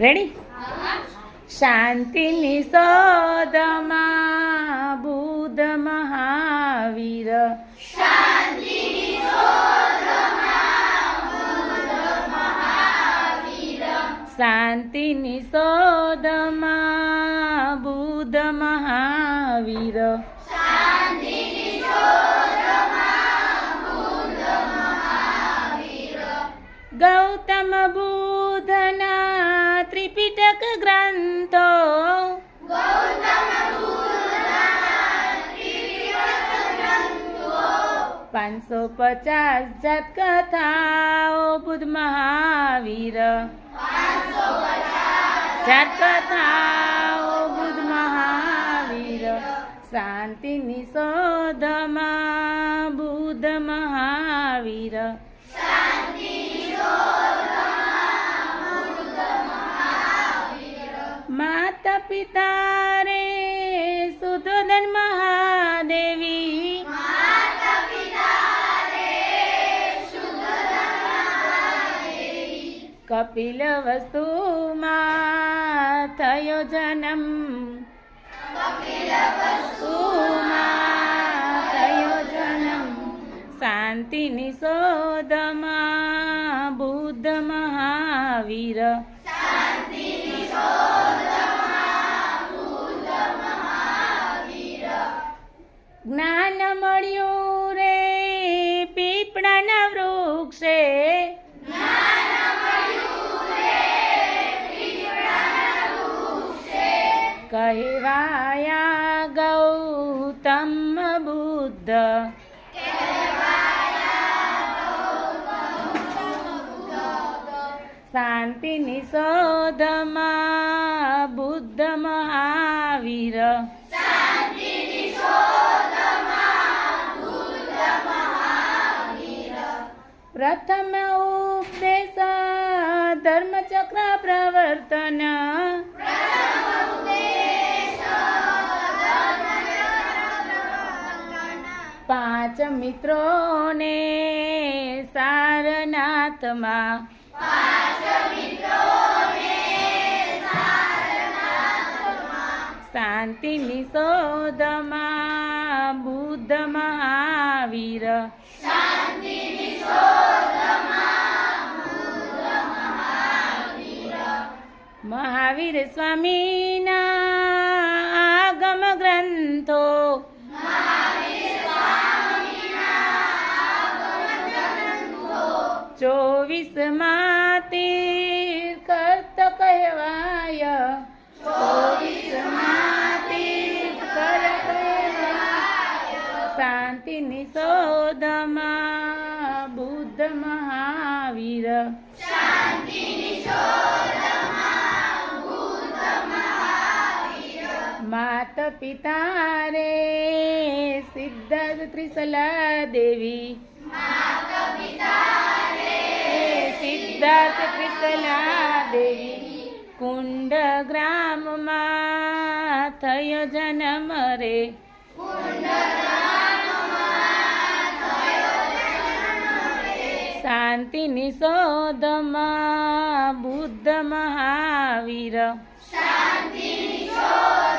Ready? શાંતિની શોધમાં બુદ્ધ મહાવીર, શાંતિની શોધમાં બુદ્ધ મહાવીર, ગૌતમ બુદ્ધના ત્રિપિટક ગ્રંથો, 550 જાત કથાઓ બુદ્ધ મહાવીર, જાત કથાઓ બુદ્ધ મહાવીર, શાંતિની શોધમાં બુદ્ધ મહાવીર, માતા પિતા રે સુધોધન મહાદેવી, કપિલ વસ્તુમાં થયો જન્મ, શાંતિની શોધમાં બુદ્ધ મહાવીર, જ્ઞાન મળ્યું રે પીપળાના વૃક્ષે, કહેવાયા ગૌતમ બુદ્ધ, શાંતિની શોધમાં બુદ્ધ મહાવીર, પ્રથમ ઉપદેશ ધર્મચક્ર પ્રવર્તન, 5 મિત્રોને સારનાથમાં, શાંતિની શોધમાં બુદ્ધ મહાવીર, મહાવીર સ્વામીના આગમ ગ્રંથો, 24 માં તીર્થ કહેવાય, 24 માં તીર્થ કહેવાય, શાંતિની શોધમાં બુદ્ધ મહાવીર, માતા પિતા રે સિદ્ધાર્થ ત્રિશલા દેવી, સિદ્ધાર્થ ત્રિશલા દેવી, કુંડ ગ્રામમાં થયો જન્મ રે, શાંતિની શોધમાં બુદ્ધ મહાવીર, શાંતિની શોધ